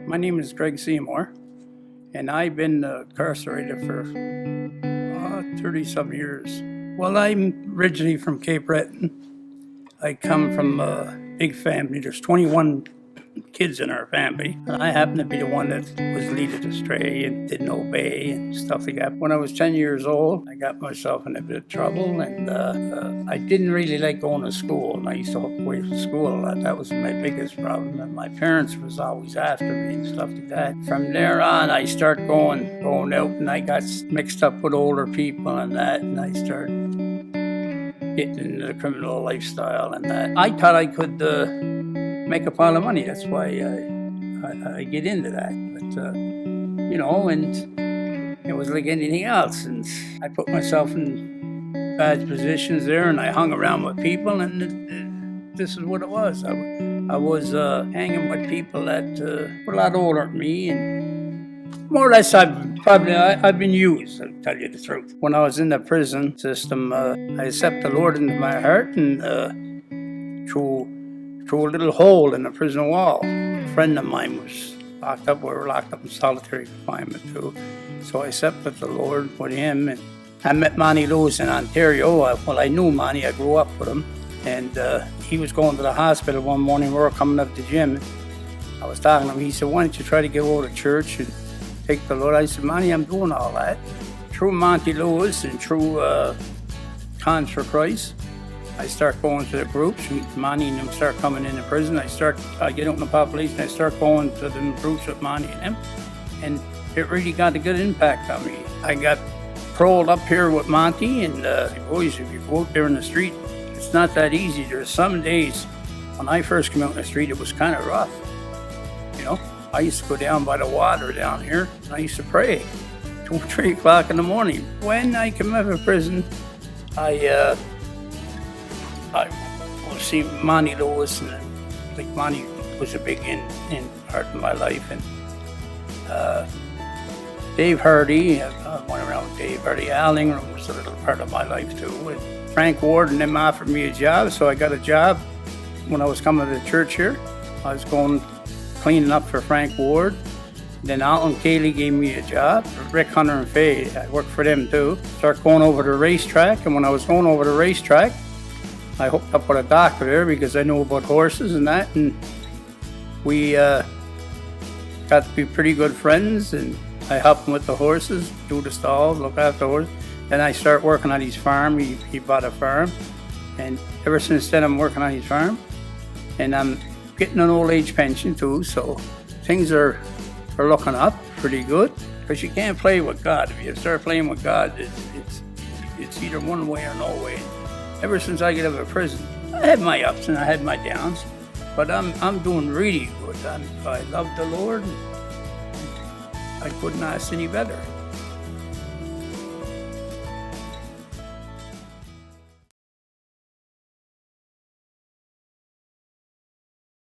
My name is Greg Seymour, and I've been incarcerated for 30-some years. Well, I'm originally from Cape Breton. I come from a big family. There's 21 kids in our family. And I happen to be the one that was leaded astray and didn't obey and stuff like that. When I was 10 years old, I got myself in a bit of trouble, and I didn't really like going to school. And I used to walk away from school a lot. That was my biggest problem. And my parents was always after me and stuff like that. From there on, I started going out, and I got mixed up with older people and that, and I started getting into the criminal lifestyle and that. I thought I could make a pile of money. That's why I get into that. But, and it was like anything else. And I put myself in bad positions there, and I hung around with people, and this is what it was. I was hanging with people that were a lot older than me, and more or less I've been used, to tell you the truth. When I was in the prison system, I accepted the Lord into my heart, and through a little hole in the prison wall. A friend of mine was locked up. We were locked up in solitary confinement too. So I accepted the Lord with him, and I met Monty Lewis in Ontario. Well, I knew Monty. I grew up with him, and he was going to the hospital one morning. We were coming up the gym. I was talking to him. He said, "Why don't you try to get over to church and take the Lord?" I said, "Monty, I'm doing all that." Through Monty Lewis and through Cons for Christ, I start going to the groups. Monty and them start coming into prison. I get out in the population. I start going to the groups with Monty and them, and it really got a good impact on me. I got paroled up here with Monty, and boys, if you go out there in the street, it's not that easy. There's some days when I first came out in the street, it was kind of rough. I used to go down by the water down here, and I used to pray 2 or 3 o'clock in the morning. When I came out of prison, I will see Monty Lewis, and like Monty was a big in part of my life, and Dave Hardy. I went around with Dave Hardy. Al Ingram was a little part of my life too. And Frank Ward and them offered me a job, so I got a job when I was coming to church here. I was going cleaning up for Frank Ward. Then Alton Cayley gave me a job. Rick Hunter and Faye, I worked for them too. Started going over the racetrack, and when I was going over the racetrack, I hooked up with a doctor there because I knew about horses and that, and we got to be pretty good friends, and I helped him with the horses, do the stalls, look after the horses. Then I started working on his farm. He bought a farm, and ever since then I'm working on his farm, and I'm getting an old age pension too, so things are looking up pretty good, because you can't play with God. If you start playing with God, it's either one way or no way. Ever since I get out of prison, I had my ups and I had my downs, but I'm doing really good. I love the Lord. I couldn't ask any better.